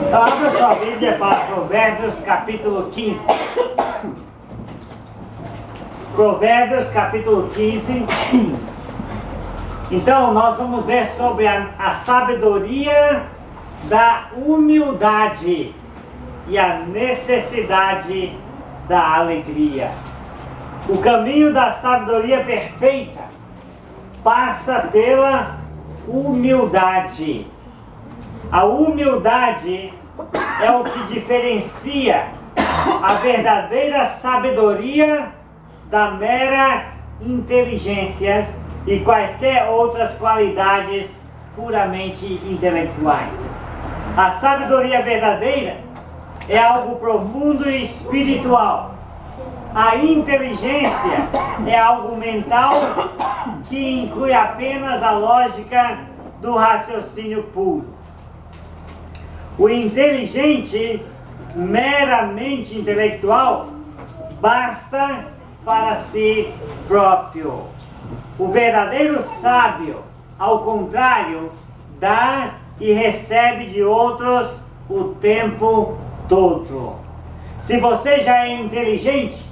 Então, abra sua Bíblia para Provérbios capítulo 15. Provérbios capítulo 15. Então, nós vamos ver sobre a sabedoria da humildade e a necessidade da alegria. O caminho da sabedoria perfeita passa pela humildade. A humildade é o que diferencia a verdadeira sabedoria da mera inteligência e quaisquer outras qualidades puramente intelectuais. A sabedoria verdadeira é algo profundo e espiritual. A inteligência é algo mental que inclui apenas a lógica do raciocínio puro. O inteligente, meramente intelectual, basta para si próprio. O verdadeiro sábio, ao contrário, dá e recebe de outros o tempo todo. Se você já é inteligente,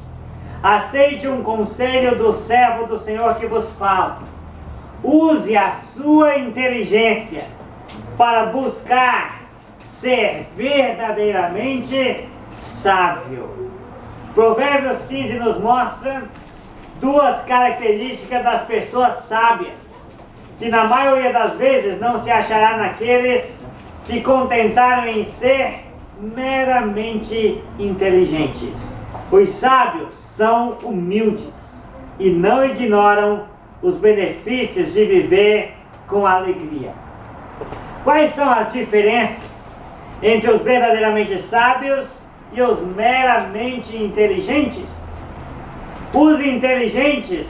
aceite um conselho do servo do Senhor que vos fala. Use a sua inteligência para buscar ser verdadeiramente sábio. Provérbios 15 nos mostra duas características das pessoas sábias, que na maioria das vezes não se achará naqueles que contentaram em ser meramente inteligentes. Os sábios são humildes e não ignoram os benefícios de viver com alegria. Quais são as diferenças entre os verdadeiramente sábios e os meramente inteligentes? Os inteligentes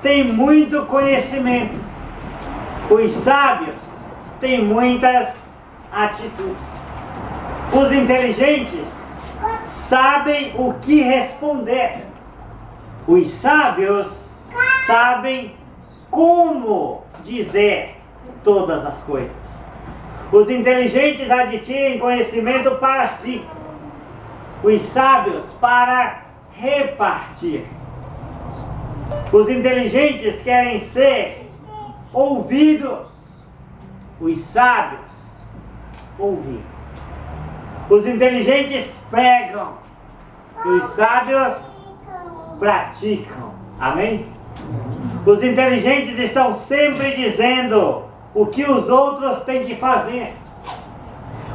têm muito conhecimento. Os sábios têm muitas atitudes. Os inteligentes sabem o que responder. Os sábios sabem como dizer todas as coisas. Os inteligentes adquirem conhecimento para si. Os sábios para repartir. Os inteligentes querem ser ouvidos. Os sábios ouvir. Os inteligentes pregam. Os sábios praticam. Amém? Os inteligentes estão sempre dizendo o que os outros têm que fazer.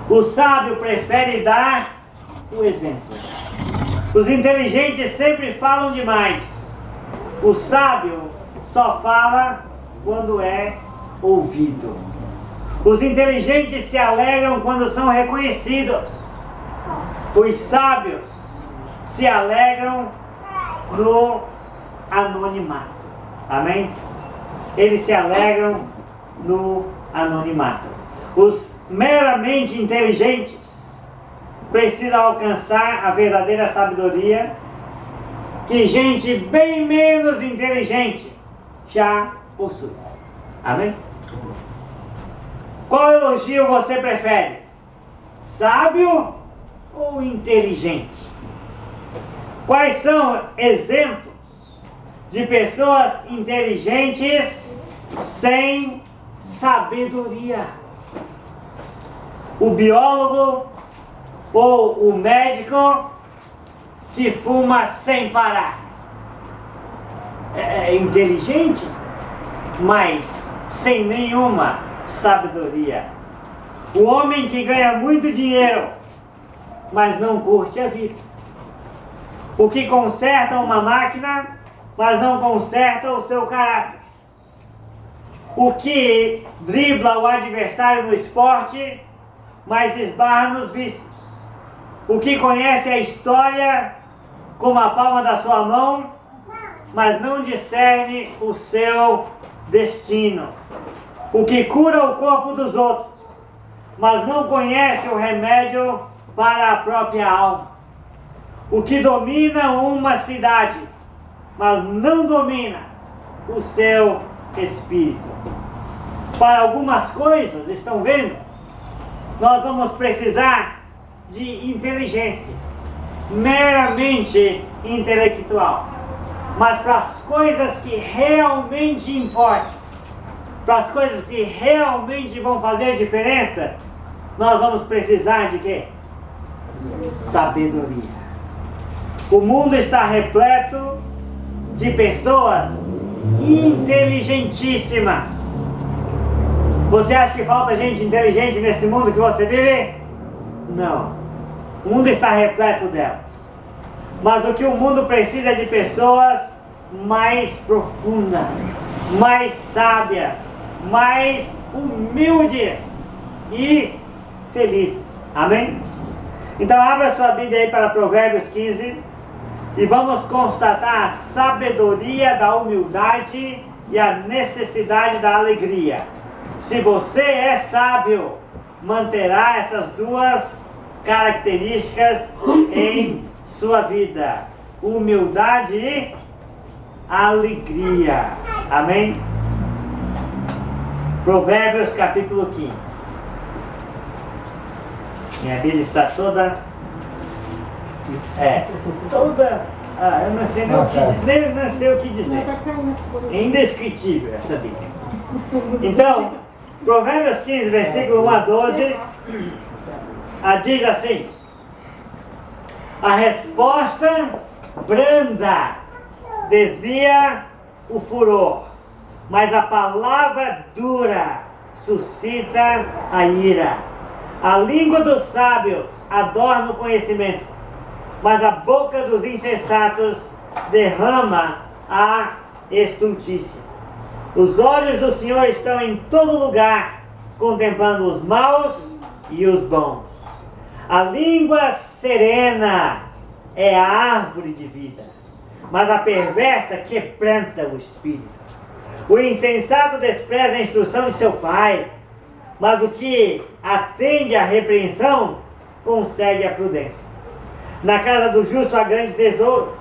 O sábio prefere dar o exemplo. Os inteligentes sempre falam demais. O sábio só fala quando é ouvido. Os inteligentes se alegram quando são reconhecidos. Os sábios se alegram no anonimato. Amém? Eles se alegram no anonimato. Os meramente inteligentes precisam alcançar a verdadeira sabedoria que gente bem menos inteligente já possui. Amém? Qual elogio você prefere? Sábio ou inteligente? Quais são exemplos de pessoas inteligentes sem sabedoria? O biólogo ou o médico que fuma sem parar? É inteligente, mas sem nenhuma sabedoria. O homem que ganha muito dinheiro, mas não curte a vida. O que conserta uma máquina, mas não conserta o seu caráter. O que dribla o adversário no esporte, mas esbarra nos vícios. O que conhece a história como a palma da sua mão, mas não discerne o seu destino. O que cura o corpo dos outros, mas não conhece o remédio para a própria alma. O que domina uma cidade, mas não domina o seu espírito. Para algumas coisas, estão vendo? nós vamos precisar de inteligência, meramente intelectual. Mas para as coisas que realmente importam, para as coisas que realmente vão fazer diferença, nós vamos precisar de quê? Sabedoria. O mundo está repleto de pessoas inteligentíssimas. Você acha que falta gente inteligente nesse mundo que você vive? Não. O mundo está repleto delas. Mas o que o mundo precisa é de pessoas mais profundas, mais sábias, mais humildes e felizes. Amém? Então abra sua Bíblia aí para Provérbios 15 e vamos constatar a sabedoria da humildade e a necessidade da alegria. Se você é sábio, manterá essas duas características em sua vida: humildade e alegria. Amém? Provérbios capítulo 15. Minha Bíblia está toda... toda... eu não sei nem não sei o que dizer. É indescritível essa Bíblia. Então, Provérbios 15, versículo 1 a 12, diz assim: a resposta branda desvia o furor, mas a palavra dura suscita a ira. A língua dos sábios adorna o conhecimento, mas a boca dos insensatos derrama a estultícia. Os olhos do Senhor estão em todo lugar, contemplando os maus e os bons. A língua serena é a árvore de vida, mas a perversa quebranta o espírito. O insensato despreza a instrução de seu pai, mas o que atende à repreensão consegue a prudência. Na casa do justo há grande tesouro,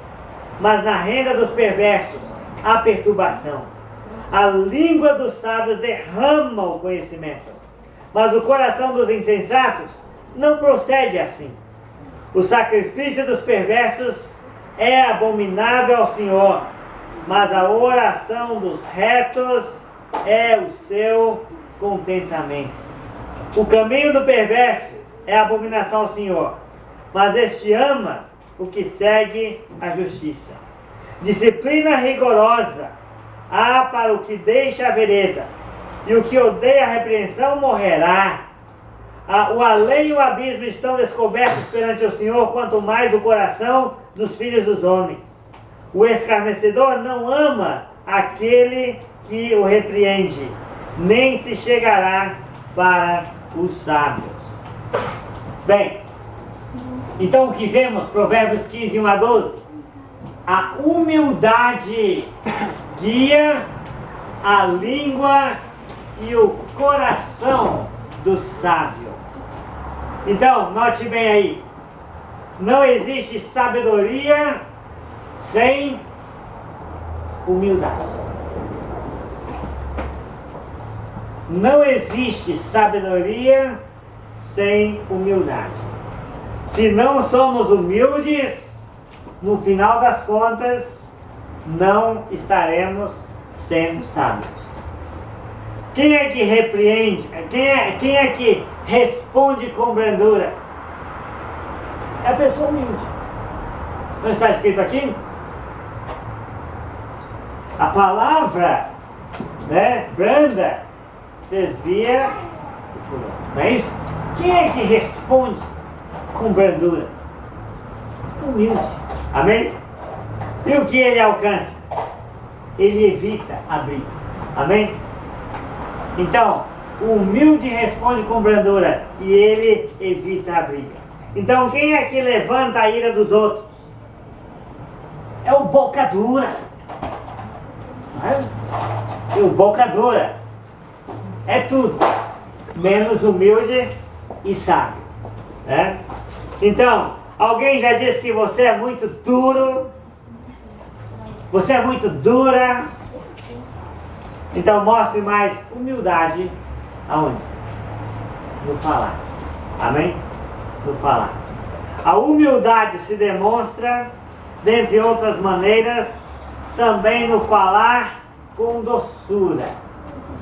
mas na renda dos perversos há perturbação. A língua dos sábios derrama o conhecimento, mas o coração dos insensatos não procede assim. O sacrifício dos perversos é abominável ao Senhor, mas a oração dos retos é o seu contentamento. O caminho do perverso é abominação ao Senhor, mas este ama o que segue a justiça. Disciplina rigorosa há para o que deixa a vereda, e o que odeia a repreensão morrerá. O além e o abismo estão descobertos perante o Senhor, quanto mais o coração dos filhos dos homens. O escarnecedor não ama aquele que o repreende, nem se chegará para os sábios. Bem, então o que vemos? Provérbios 15, 1 a 12. A humildade guia a língua e o coração do sábio. Então, note bem aí, não existe sabedoria sem humildade. Não existe sabedoria sem humildade. Se não somos humildes, no final das contas, não estaremos sendo sábios. Quem é que repreende? Quem é que responde com brandura? É a pessoa humilde. Não está escrito aqui? A palavra, branda, desvia o furor. Não é isso? Quem é que responde com brandura? Humilde. Amém? E o que ele alcança? Ele evita a briga. Amém? Então, o humilde responde com brandura e ele evita a briga. Então, quem é que levanta a ira dos outros? É o boca dura. E o boca dura é tudo menos humilde e sábio. Então, alguém já disse que você é muito duro, você é muito dura. Então mostre mais humildade aonde? No falar. Amém? No falar. A humildade se demonstra, dentre outras maneiras, também no falar com doçura,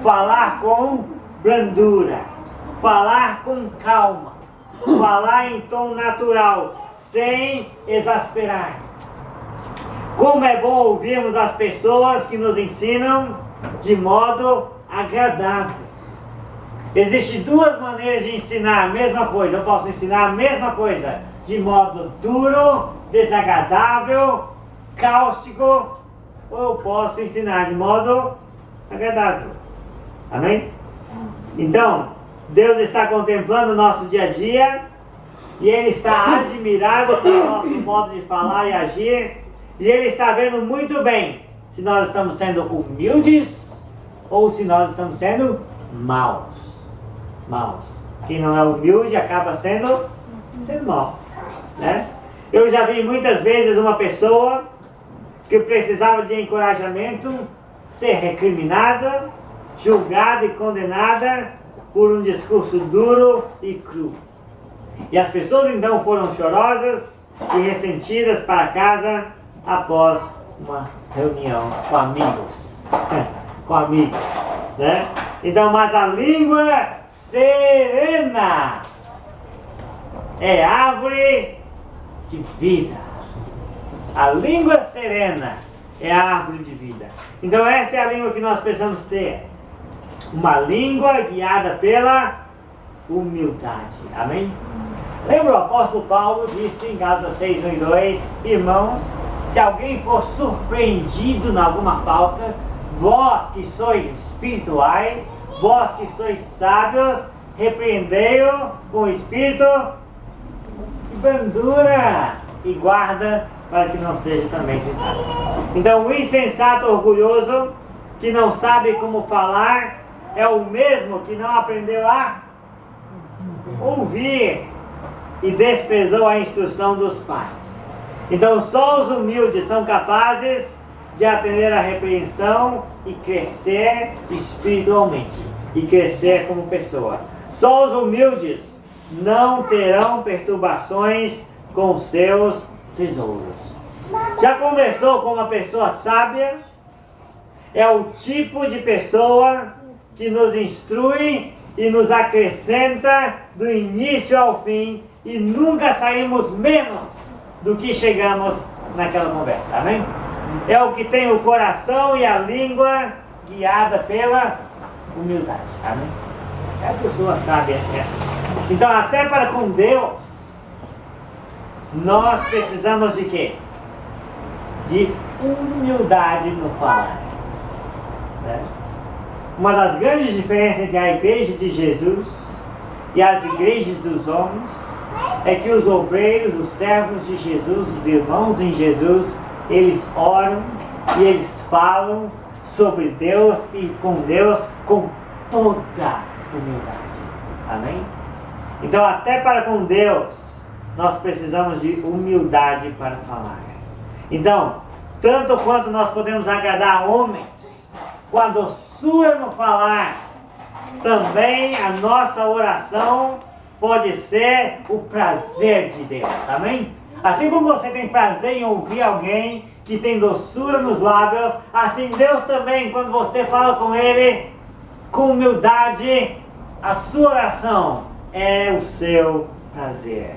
falar com brandura, falar com calma, falar em tom natural, sem exasperar. Como é bom ouvirmos as pessoas que nos ensinam de modo agradável. Existem duas maneiras de ensinar a mesma coisa. Eu posso ensinar a mesma coisa de modo duro, desagradável, cáustico, ou eu posso ensinar de modo agradável. Amém? Então, Deus está contemplando o nosso dia a dia e Ele está admirado com o nosso modo de falar e agir, e Ele está vendo muito bem se nós estamos sendo humildes ou se nós estamos sendo maus. Quem não é humilde acaba sendo mau, né? Eu já vi muitas vezes uma pessoa que precisava de encorajamento ser recriminada, julgada e condenada por um discurso duro e cru. E as pessoas então foram chorosas e ressentidas para casa após uma reunião com amigos. Né? Então, mas a língua serena é árvore de vida. A língua serena é árvore de vida. Então esta é a língua que nós precisamos ter. Uma língua guiada pela humildade. Amém? Lembra o apóstolo Paulo disse em Gálatas 6, 1 e 2: irmãos, se alguém for surpreendido em alguma falta, vós que sois espirituais, vós que sois sábios, repreendei-o com o espírito de brandura e guarda para que não seja também tentado. Então o insensato orgulhoso que não sabe como falar é o mesmo que não aprendeu a ouvir e desprezou a instrução dos pais. Então só os humildes são capazes de atender a repreensão e crescer espiritualmente e crescer como pessoa. Só os humildes não terão perturbações com seus tesouros. Já conversou com uma pessoa sábia? É o tipo de pessoa que nos instrui e nos acrescenta do início ao fim e nunca saímos menos do que chegamos naquela conversa. Amém? É o que tem o coração e a língua guiada pela humildade. Amém? É a pessoa sábia essa. Então, até para com Deus, nós precisamos de quê? De humildade no falar. Certo? Uma das grandes diferenças entre a igreja de Jesus e as igrejas dos homens é que os obreiros, os servos de Jesus, os irmãos em Jesus, eles oram e eles falam sobre Deus e com Deus com toda humildade. Amém? Então, até para com Deus, nós precisamos de humildade para falar. Então, tanto quanto nós podemos agradar homens, com a doçura no falar, também a nossa oração pode ser o prazer de Deus. Amém? Assim como você tem prazer em ouvir alguém que tem doçura nos lábios, assim Deus também, quando você fala com Ele com humildade, a sua oração é o seu prazer.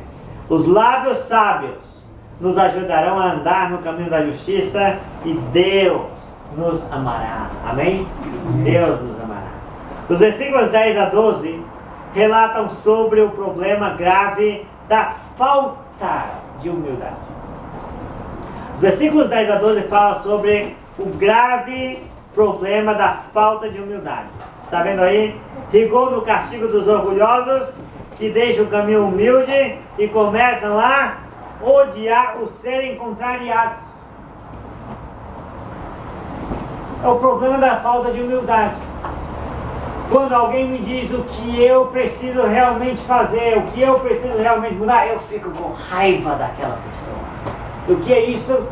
Os lábios sábios nos ajudarão a andar no caminho da justiça e Deus nos amará. Amém? Deus nos amará. Os versículos 10 a 12 relatam sobre o problema grave da falta de humildade. Os versículos 10 a 12 falam sobre o grave problema da falta de humildade. Está vendo aí? Rigor no castigo dos orgulhosos, que deixam o caminho humilde e começam a odiar os serem contrariados. É o problema da falta de humildade. Quando alguém me diz o que eu preciso realmente fazer, o que eu preciso realmente mudar, eu fico com raiva daquela pessoa. O que é isso?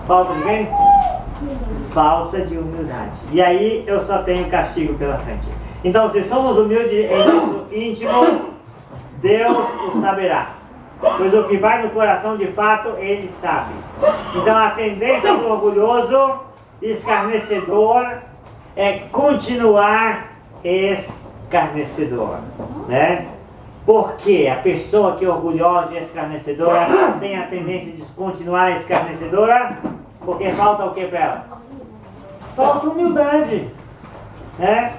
Falta de quem? Falta de humildade. E aí eu só tenho castigo pela frente. Então, se somos humildes em nosso íntimo, Deus o saberá. Pois o que vai no coração de fato, ele sabe. Então a tendência do orgulhoso, escarnecedor, é continuar escarnecedor, né? Porque a pessoa que é orgulhosa e escarnecedora tem a tendência de continuar escarnecedora, porque falta o que para ela? Falta humildade, né?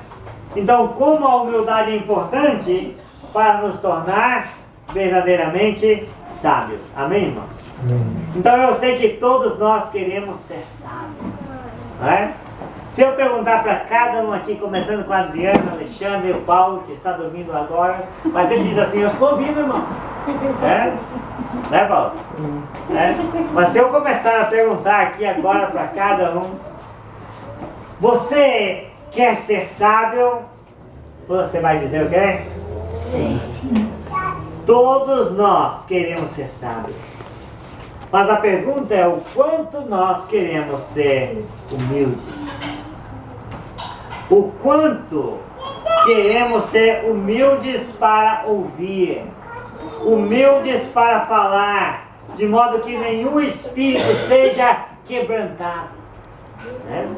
Então, como a humildade é importante para nos tornar verdadeiramente sábios. Amém, irmãos? Então eu sei que todos nós queremos ser sábios, não é? Se eu perguntar para cada um aqui, começando com Adriano, Alexandre e o Paulo, que está dormindo agora, mas ele diz assim, eu estou ouvindo, irmão. É? Né, Paulo? É? Mas se eu começar a perguntar aqui agora para cada um, você quer ser sábio? Você vai dizer o quê? Sim. Todos nós queremos ser sábios. Mas a pergunta é o quanto nós queremos ser humildes. O quanto queremos ser humildes para ouvir, humildes para falar, de modo que nenhum espírito seja quebrantado, né?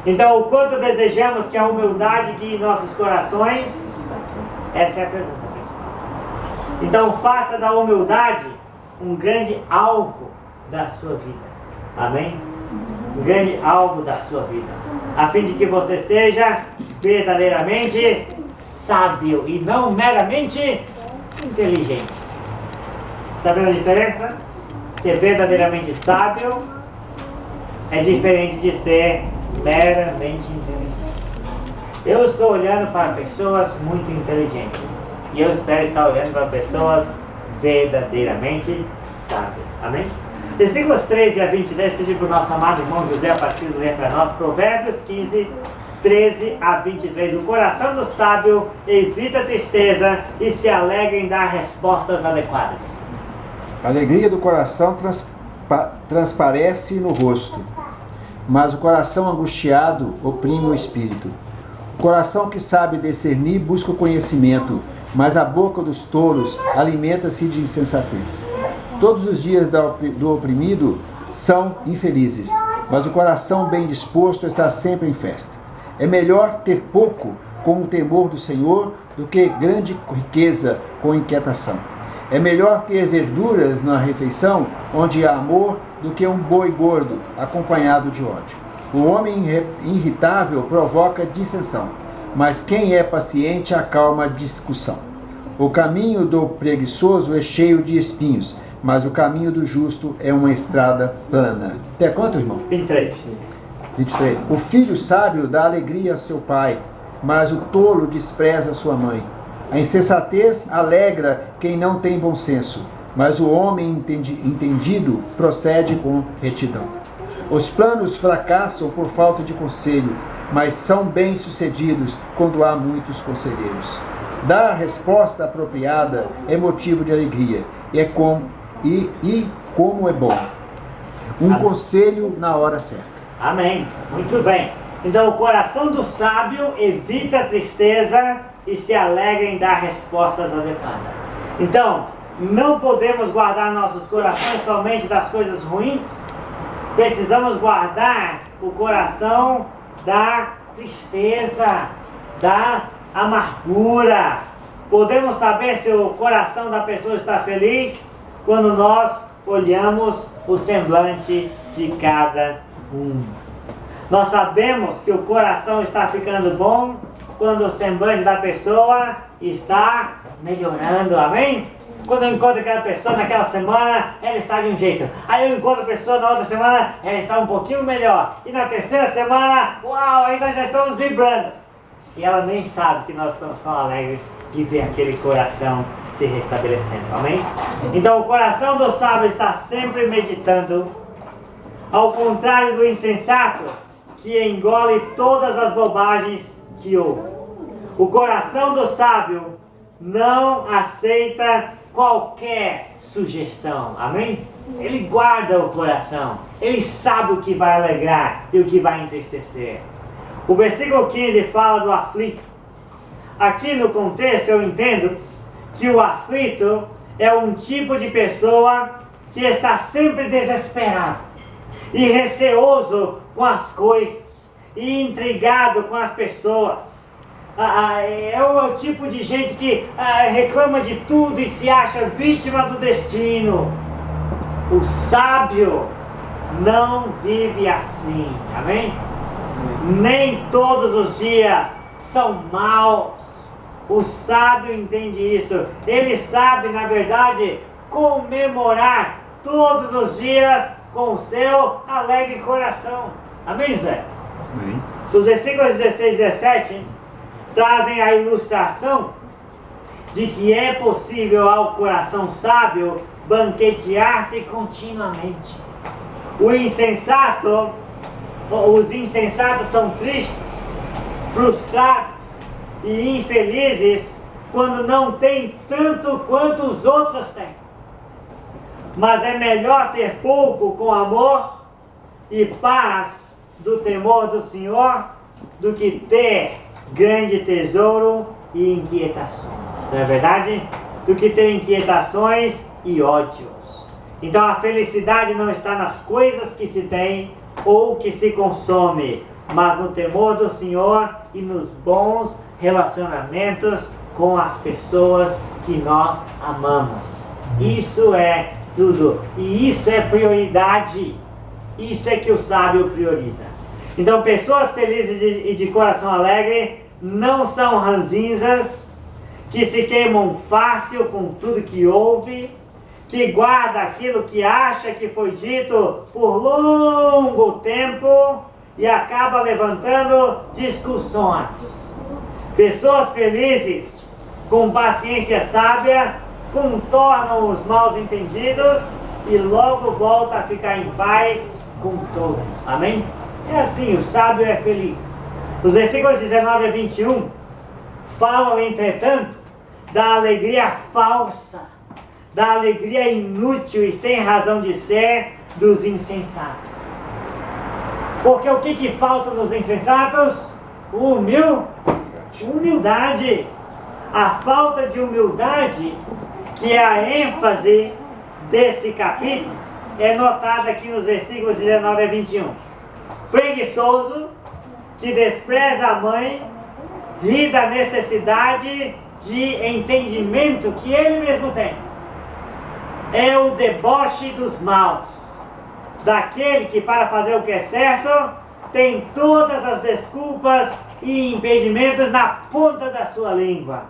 Então, o quanto desejamos que a humildade guie nossos corações? Essa é a pergunta principal. Então, faça da humildade um grande alvo da sua vida. Amém? Um grande alvo da sua vida, a fim de que você seja verdadeiramente sábio e não meramente inteligente. Sabe a diferença? Ser verdadeiramente sábio é diferente de ser meramente inteligente. Eu estou olhando para pessoas muito inteligentes e eu espero estar olhando para pessoas verdadeiramente sábias. Amém? Versículos 13 a 23, pedir para o nosso amado irmão José Aparecido ler para nós. Provérbios 15, 13 a 23. O coração do sábio evita a tristeza e se alegra em dar respostas adequadas. A alegria do coração transparece no rosto, mas o coração angustiado oprime o espírito. O coração que sabe discernir busca o conhecimento, mas a boca dos tolos alimenta-se de insensatez. Todos os dias do oprimido são infelizes, mas o coração bem disposto está sempre em festa. É melhor ter pouco com o temor do Senhor do que grande riqueza com inquietação. É melhor ter verduras na refeição onde há amor do que um boi gordo acompanhado de ódio. O homem irritável provoca dissensão, mas quem é paciente acalma a discussão. O caminho do preguiçoso é cheio de espinhos, mas o caminho do justo é uma estrada plana. Até quanto, irmão? 23. 23. O filho sábio dá alegria a seu pai, mas o tolo despreza sua mãe. A insensatez alegra quem não tem bom senso, mas o homem entendido procede com retidão. Os planos fracassam por falta de conselho, mas são bem-sucedidos quando há muitos conselheiros. Dar a resposta apropriada é motivo de alegria, e como é bom. Um conselho na hora certa. Amém. Muito bem. Então, o coração do sábio evita a tristeza e se alegra em dar respostas adequadas. Então, não podemos guardar nossos corações somente das coisas ruins. Precisamos guardar o coração da tristeza, da amargura. Podemos saber se o coração da pessoa está feliz quando nós olhamos o semblante de cada um. Nós sabemos que o coração está ficando bom quando o semblante da pessoa está melhorando, amém? Quando eu encontro aquela pessoa naquela semana, ela está de um jeito. Aí eu encontro a pessoa na outra semana, ela está um pouquinho melhor. E na terceira semana, uau, aí nós já estamos vibrando. E ela nem sabe que nós estamos tão alegres de ver aquele coração se restabelecendo, amém? Então o coração do sábio está sempre meditando, ao contrário do insensato, que engole todas as bobagens que ouve. O coração do sábio não aceita qualquer sugestão, amém? Ele guarda o coração, ele sabe o que vai alegrar e o que vai entristecer. O versículo 15 fala do aflito. Aqui no contexto eu entendo que o aflito é um tipo de pessoa que está sempre desesperado e receoso com as coisas e intrigado com as pessoas. É o tipo de gente que reclama de tudo e se acha vítima do destino. O sábio não vive assim, amém? Nem todos os dias são maus. O sábio entende isso. Ele sabe, na verdade, comemorar todos os dias com o seu alegre coração. Amém, José? Amém. Os versículos 16 e 17 trazem a ilustração de que é possível ao coração sábio banquetear-se continuamente. Os insensatos são tristes, frustrados e infelizes quando não têm tanto quanto os outros têm. Mas é melhor ter pouco com amor e paz do temor do Senhor do que ter grande tesouro e inquietações. Não é verdade? Do que ter inquietações e ódios. Então a felicidade não está nas coisas que se tem ou que se consome, mas no temor do Senhor e nos bons relacionamentos com as pessoas que nós amamos. Isso é tudo. E isso é prioridade. Isso é que o sábio prioriza. Então pessoas felizes e de coração alegre não são ranzinzas, que se queimam fácil com tudo que ouve, que guarda aquilo que acha que foi dito por longo tempo e acaba levantando discussões. Pessoas felizes, com paciência sábia, contornam os mal entendidos e logo volta a ficar em paz com todos. Amém? É assim, o sábio é feliz. Os versículos 19 a 21 falam, entretanto, da alegria falsa, da alegria inútil e sem razão de ser dos insensatos. Porque o que falta nos insensatos? Humildade. A falta de humildade, que é a ênfase desse capítulo, é notada aqui nos versículos 19 a 21. Preguiçoso, que despreza a mãe, ri da necessidade de entendimento que ele mesmo tem. É o deboche dos maus, daquele que para fazer o que é certo tem todas as desculpas e impedimentos na ponta da sua língua.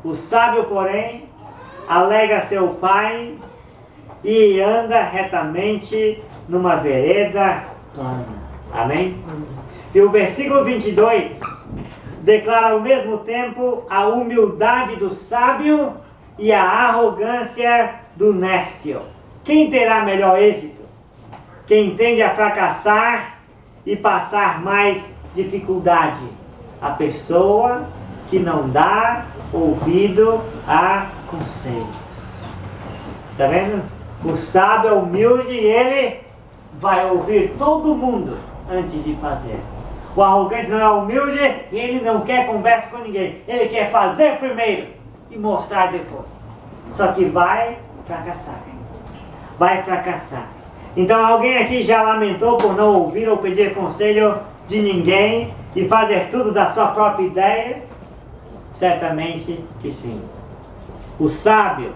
O sábio, porém, alegra seu pai e anda retamente numa vereda plana. Amém? E o versículo 22 declara ao mesmo tempo a humildade do sábio e a arrogância do nécio. Quem terá melhor êxito? Quem tende a fracassar e passar mais dificuldade? A pessoa que não dá ouvido a conselho. Está vendo? O sábio é humilde e ele vai ouvir todo mundo antes de fazer. O arrogante não é humilde e ele não quer conversa com ninguém. Ele quer fazer primeiro e mostrar depois. Só que vai fracassar. Vai fracassar. Então alguém aqui já lamentou por não ouvir ou pedir conselho de ninguém e fazer tudo da sua própria ideia? Certamente que sim. O sábio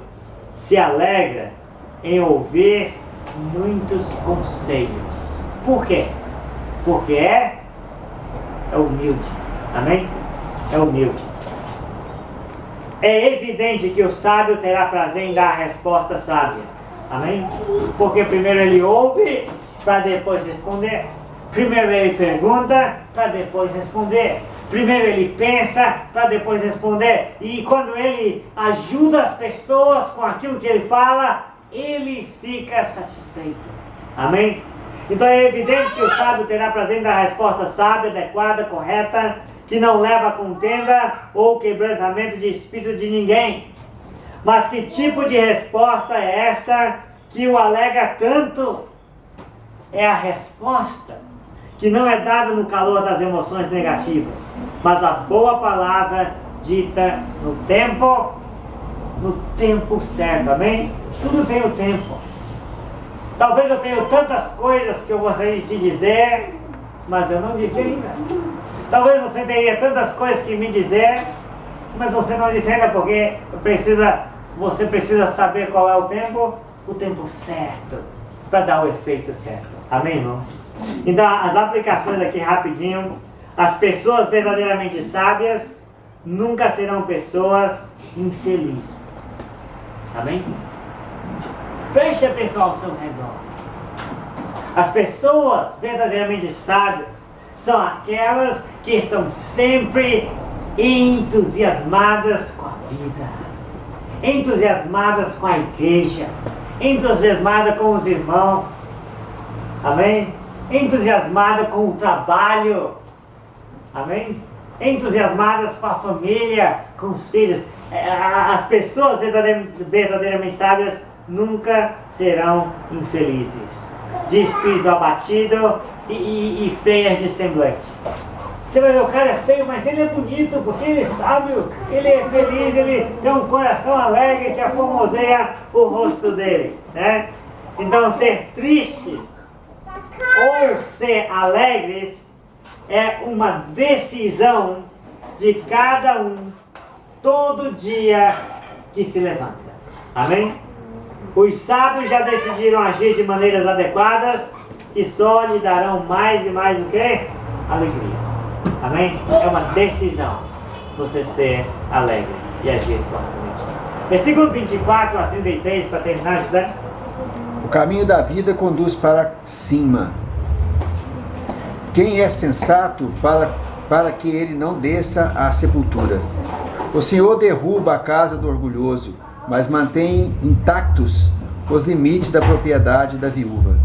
se alegra em ouvir muitos conselhos. Por quê? Porque é humilde. Amém? É humilde. É evidente que o sábio terá prazer em dar a resposta sábia. Amém? Porque primeiro ele ouve para depois responder. Primeiro ele pergunta para depois responder. Primeiro ele pensa para depois responder. E quando ele ajuda as pessoas com aquilo que ele fala, ele fica satisfeito. Amém? Então é evidente que o sábio terá prazer em dar a resposta sábia, adequada, correta, que não leva a contenda ou quebrantamento de espírito de ninguém. Mas que tipo de resposta é esta que o alegra tanto? É a resposta que não é dada no calor das emoções negativas, mas a boa palavra dita no tempo no tempo certo, amém? Tudo tem o tempo. Talvez eu tenha tantas coisas que eu gostaria de te dizer, mas eu não disse ainda. Talvez você teria tantas coisas que me dizer, mas você não disse ainda porque você precisa saber qual é o tempo certo, para dar o efeito certo. Amém, irmãos? Então, as aplicações aqui rapidinho. As pessoas verdadeiramente sábias nunca serão pessoas infelizes. Amém? Preste atenção ao seu redor. As pessoas verdadeiramente sábias são aquelas que estão sempre entusiasmadas com a vida, entusiasmadas com a igreja, entusiasmadas com os irmãos. Amém? Entusiasmadas com o trabalho. Amém? Entusiasmadas com a família, com os filhos. As pessoas verdadeiramente sábias nunca serão infelizes, de espírito abatido e feias de semblante. Você vai ver, o cara é feio, mas ele é bonito, porque ele é sábio, ele é feliz, ele tem um coração alegre que aformoseia o rosto dele, né? Então, ser tristes ou ser alegres é uma decisão de cada um todo dia que se levanta. Amém? Os sábios já decidiram agir de maneiras adequadas que só lhe darão mais e mais o que? Alegria. Amém? É uma decisão você ser alegre e agir corretamente. Versículo 24 a 33 para terminar, José. O caminho da vida conduz para cima. Quem é sensato para que ele não desça à sepultura? O Senhor derruba a casa do orgulhoso, mas mantém intactos os limites da propriedade da viúva.